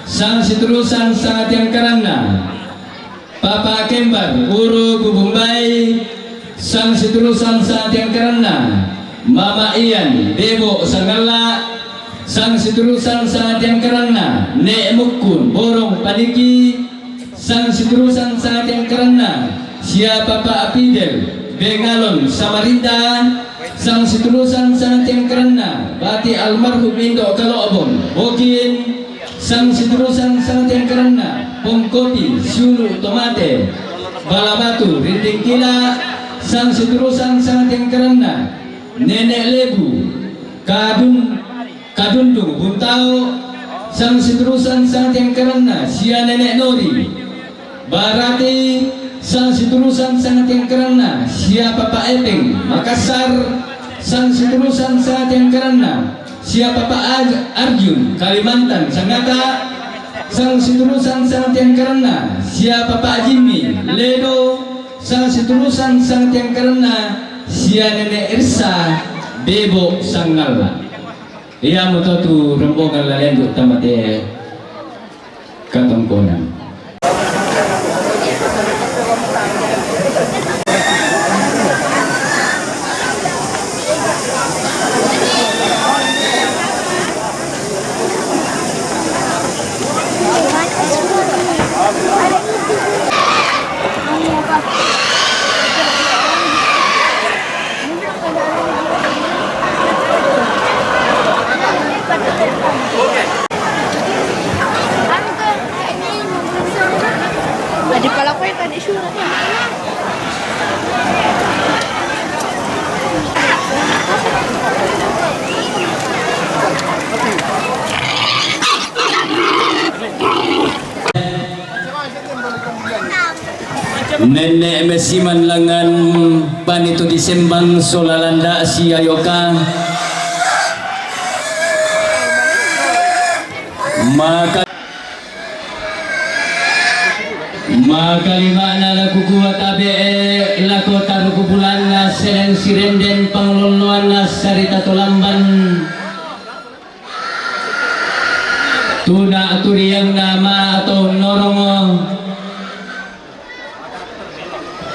Sang seterusan sangat yang karena Papa Kembar Uru Bubumbai. Sang seterusan sangat yang karena Mama Ian Debo Sangala. Sang seterusan sangat yang karena Nek Mukun Borong Paniki. Sang seterusan sangat yang karena siapa Pak Apidel Bengalon Samarinda. Sang seterusan sangat yang karena Bati almarhum Indo Kalobong Bokin. Sang seterusan sangat yang karena Pongkoti Sulu Tomate Balabatu Rinding Kila. Sang seterusan sangat yang karena Nenek Lebu Kadundung Buntao. Sang seterusan sangat yang karena sia Nenek Nori Barati. Sang seterusan sangat yang karena siapa Pak Epeng Makassar. Sang seterusan sangat yang karena siapa Pak Arjun Kalimantan Sangatta. Sang seterusan sangat yang karena siapa Pak Jimmy Ledo. Sang seterusan sangat yang karena sia Nenek Irsa Debo Sanggala. Iya mo to tu rombongan lain do tamate katongkonan. Di pala ko yung tadi surat na. Nenek mesiman langan panito disembang solalanda si ayoka maka lima na nakukuha tabi lako tarukupulan na seren sirenden pangluluan na sarita tulamban tuna aturiyang nama atau norongo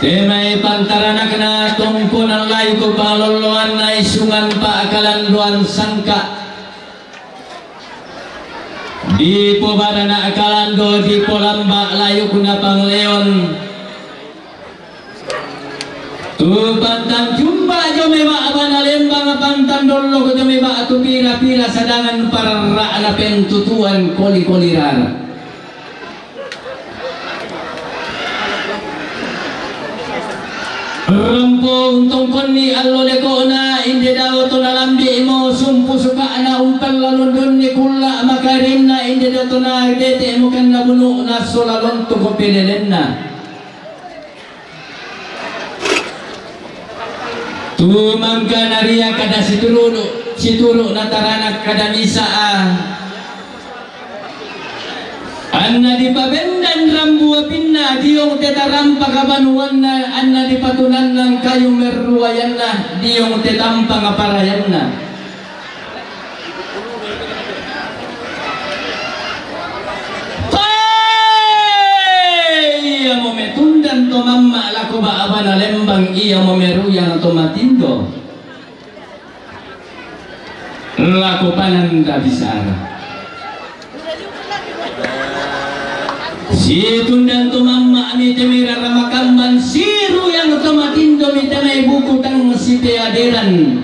temay pantaranak na tungkol ng layo ko pangluluan na isungan pa akalanduan sangka di po bara na akalando di po lamba layo ko na pangleon tu pantang jumpa jo may maaban alembang pantang dolo ko jo may maatu pira-pira sadangan para na pentutuan koli-kolirar Rampo untong koni allo leko na hindi daw to nalambi mo sumpu suka na umpal lalundon ni kula makarin na hindi daw to na dete mo kan nabuno na solalon to ko pinelen na tumangga nariya kada situro na taranak kada misa anna di pabendan rambu pinna diong tetaram pagabanuan na anna di patunan ng kayo meruayan na diong tetampa ngaparayan na iya mo metundan to mamma lako ba aba na lembang iya mo meruyan to matindo lako pananda bisara si tundan to mamma mi temira ramakamban siru yang tomatindo mi temay buku tang si teaderan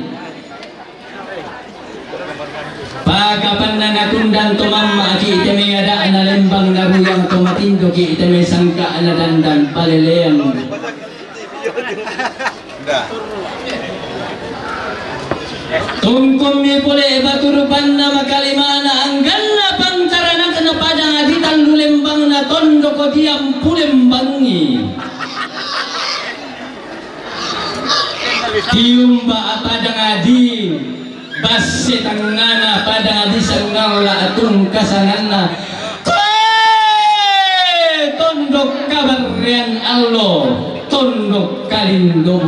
pagapan na natundan to mamma ki temay ada na lembang naru yang tomatindo ki temay sangka na dandan palelean tungkong mi pole baturupan na makalimana anggan na pangtaranak na padang aditan lulembang na tondo ko diam pulembangi tiumba padang adi basse tangana padang adi sangala atong kasanana tondok kabaryan allo tondok kalindo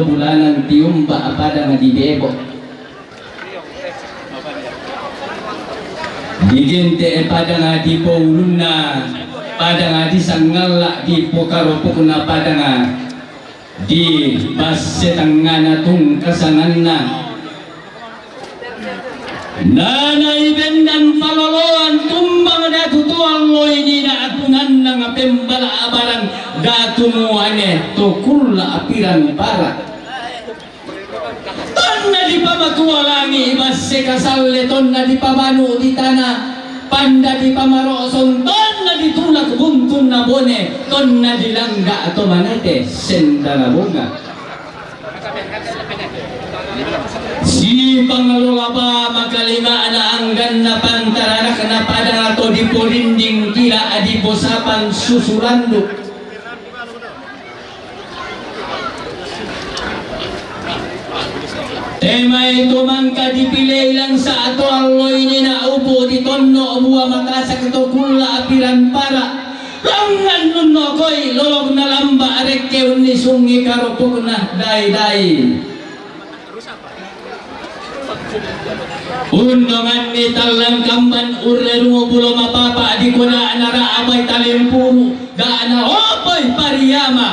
bulanan tiumba pada nga di bebo digente pada nga di paulun na pada nga di sangala di pokaropok na pada nga di basetang nga na tung kasangan na nanay bendang paloloan tumbang na tutuang loy ni na atunan ng pembala abaran datumuane to kulla apiran para ton na di pa matuwalangi ibase kasalle ton na di pa manu di tanah panda di pa maroson ton na di tulak buntun na bone ton na di langga ato manete senda na bunga si pangalola pa makalima na anggan na pantaranak na padang ato di polinding kila adi bosapan susulando temay tumangka dipilay lang sa ato alloy ni na upo di tonno buwa makasak ito kula apiran para langan nunno koy lolog na lamba arek keun ni sungi karopok na day undongan ni talang kamban urerungo bulo mapapa di kuna anara abay talimpuru daana opoy pariyama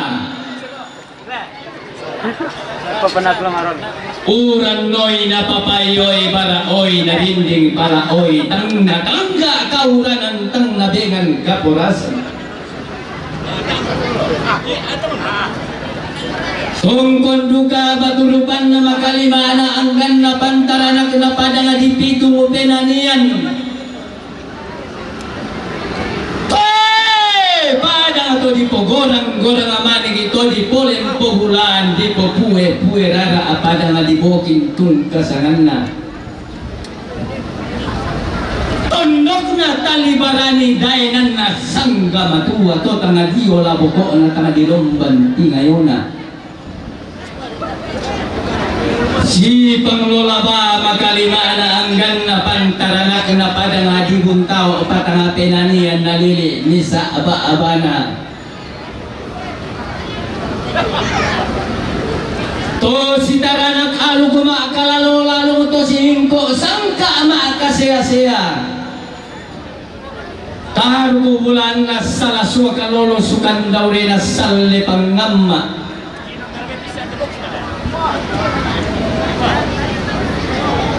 uran noy na papayoy para oy na dinding para oy tang natangga kauranan tang nabengan kapurasan tungkon duka baturupan na makalimana anggan na pantaranak na padang adipito mo penanian nga dibukin tun kasangan na. Tondok na talibarani dayanan na sangga matuwa to tanga diyo labuko na tanga dilomban ti ngayon na. Si Panglola ba makalima na anggan na pantaranak na padang adibun tao patanga penanian nalili ni sa aba-aba na. To si taranak alu kumakalalo-lalo to si hingko sangka maakasya-sya. Taru bulan na salaswa kalolo sukan daw rin na sali pangamma.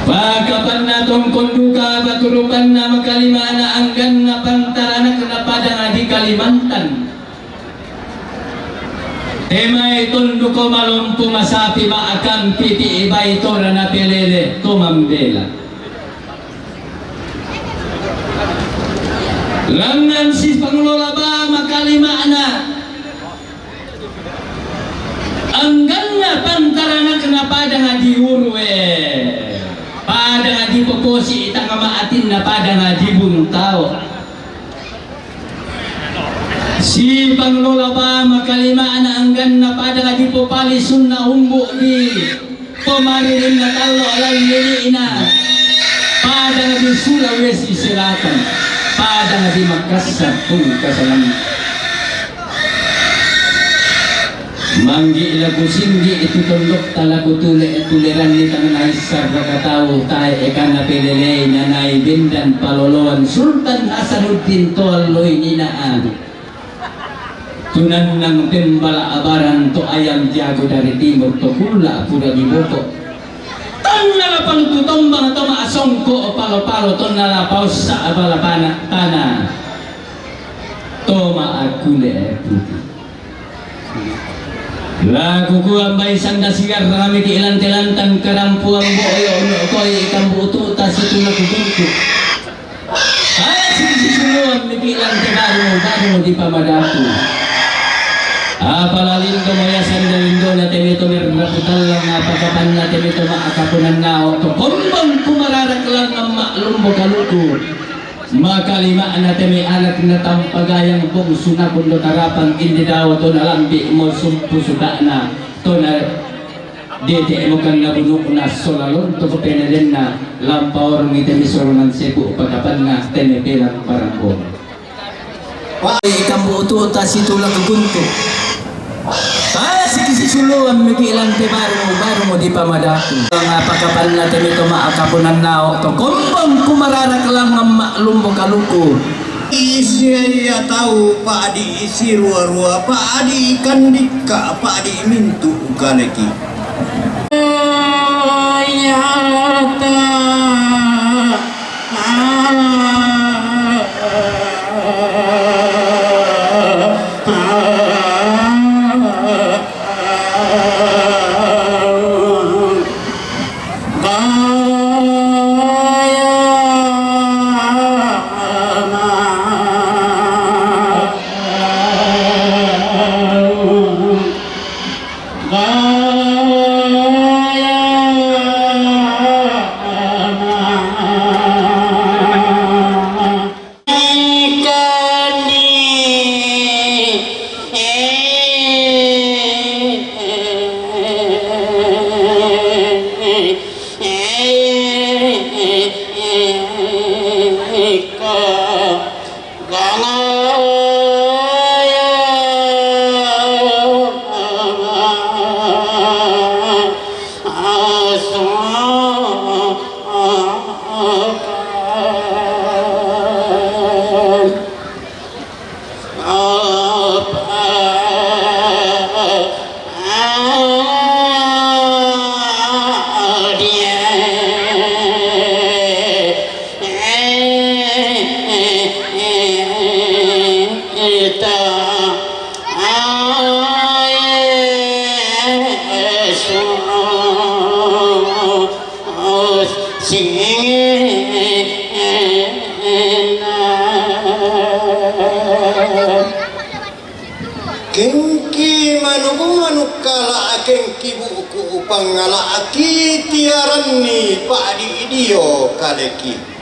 Pagkapan na tong konduka baturupan na makalima na anggan na pantaranak na padang di Kalimantan. Temay tondo ko malumpo masapi maakam piti iba ito na pelele tumambela. Langan si Panglola ba makalima na anggan na pantaranak na padang di urwe. Pada di pokosi itang maatin na pada di buntao. Si Panglola ba makalima na anggan na pada di popalisun na umbo di pemaririn na talo alam nili ina. Pada di Sulawesi Selatan, pada di Makassar pun kasalan. Manggi lagu singgi itu tondok talagu tule tuleran ni tangan aisar rakatau tay ekan napelele nanay bindan paloloan Sultan Hasanuddin toloy ninaan tunan ng timbala abaran to ayam jago dari timur to kula pura di boko ton nalapang tutombang to maasongko o palo-palo ton nalapaus sa abalapana tanah to maakule putih. Lagu ku ambay sanda sigar kami kiilan-tilantan karampuang boyo no koy ikan buto tas itu lagu kuntu. Ay sisi-suluan kiilan-tilantan di pamadatu. Apalalindo maya sandalindo na temito mirraputal lang apakapan na temito maakapunan nao to kumbang kumararak lang ang maklumbo kaluto. Makalima na temi anak na tampagayang bungso na kundo karapang hindi daw to nalambi mo sumpu suda na to na dede mo kang nabunok na solalon to ko peneden na lampaw ng itemi soroman sepu pagkapan na temi pelang parangko. Ikang buto ta si tulak gunto. Si suluan mikilang te baru mo di pamadatu. Ang pagkapan na temi to maakapunan nao to kumbang kumararak lang ang maklumbo kaluko. Isiya tahu Pak Adi isi ruah-ruah Pak Adi ikan dika Pak Adi mintu kaleki. Akengki manukala akengki buku pangala aki tiaranni pak di idio kaleki.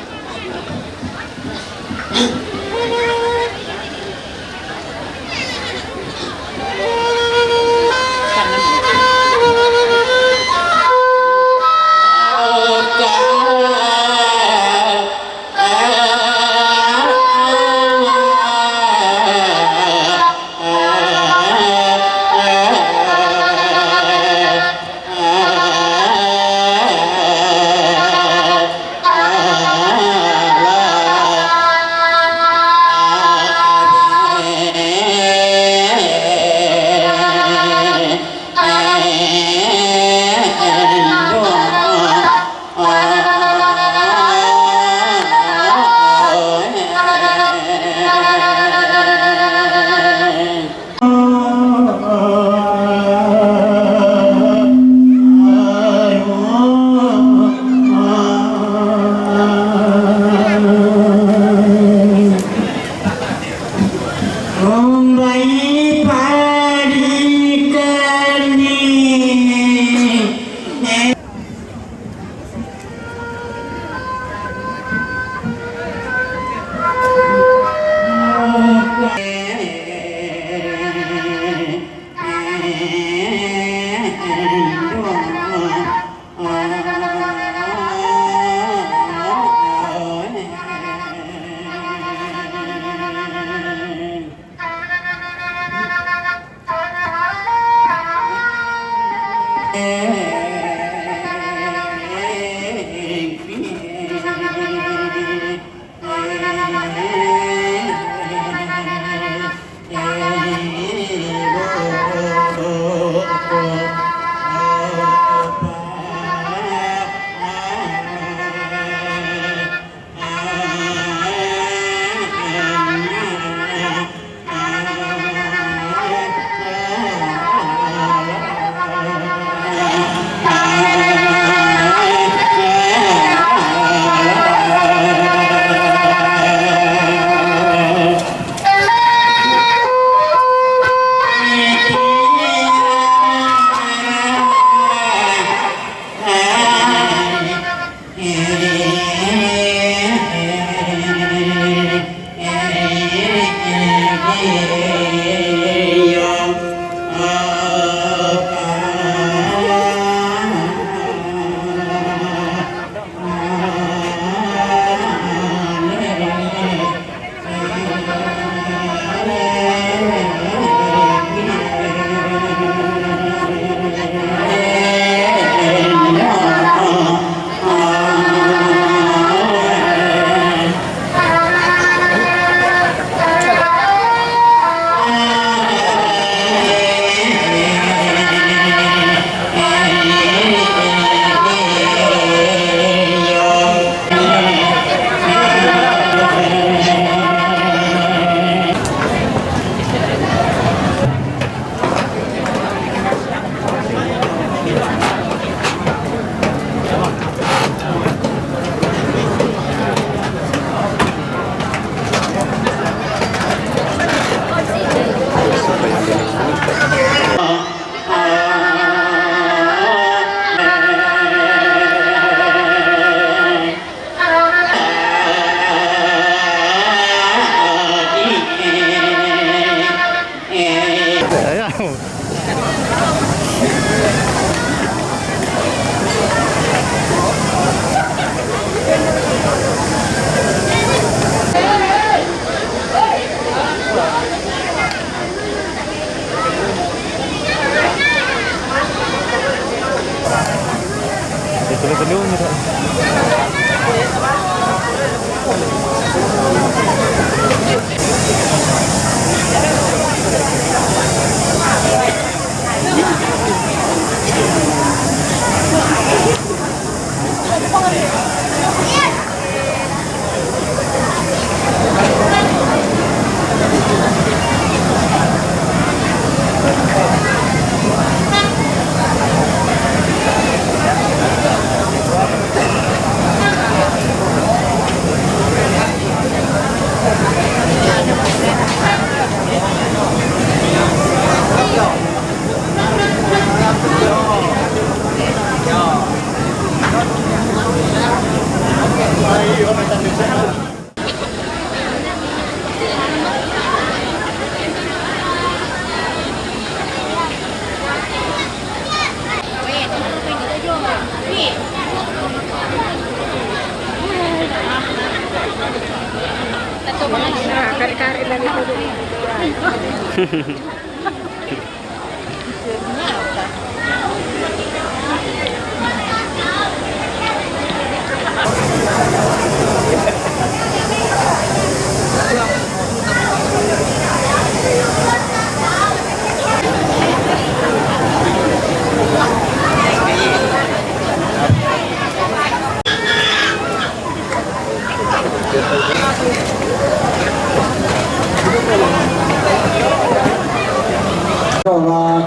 Di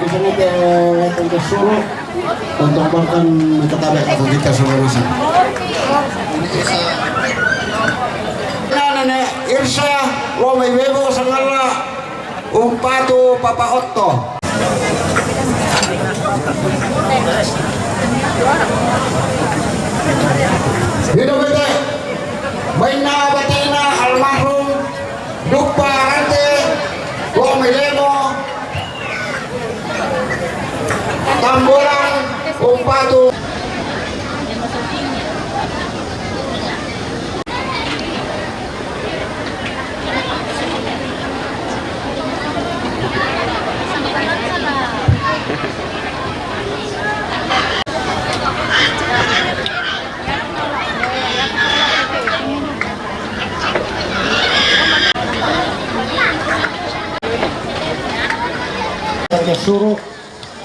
sini ke suruh untuk makan ketabe aku kita semua sini. Nenek Irsa lo may bebo sa ngala umpatu Papa Otto. Dito bete Bayna batina almarhum Dukpa Rante lo may lemo Tamboran umpatu. Suruh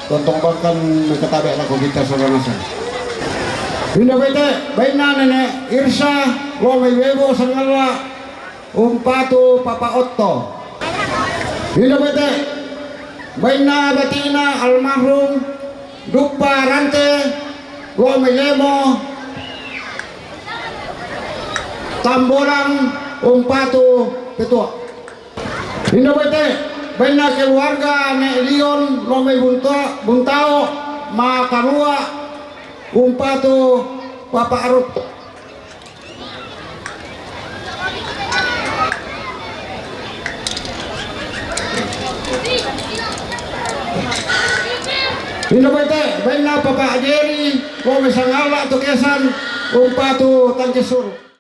tontong bahkan ketabe lagu kita saudara nasa. Bina bete baina nenek Irsa lo may bebo sa ngala umpatu Papa Otto. Bina bete baina batina almarhum Dukpa Rante lo may lemo Tamboran umpatu Petua. Bina bete Bena keluarga ne Leon lo may buntao makarua umpatu Papa Arut. Hinabete bena Papa Jerry lo may sangala to kesan umpatu Tangkesur.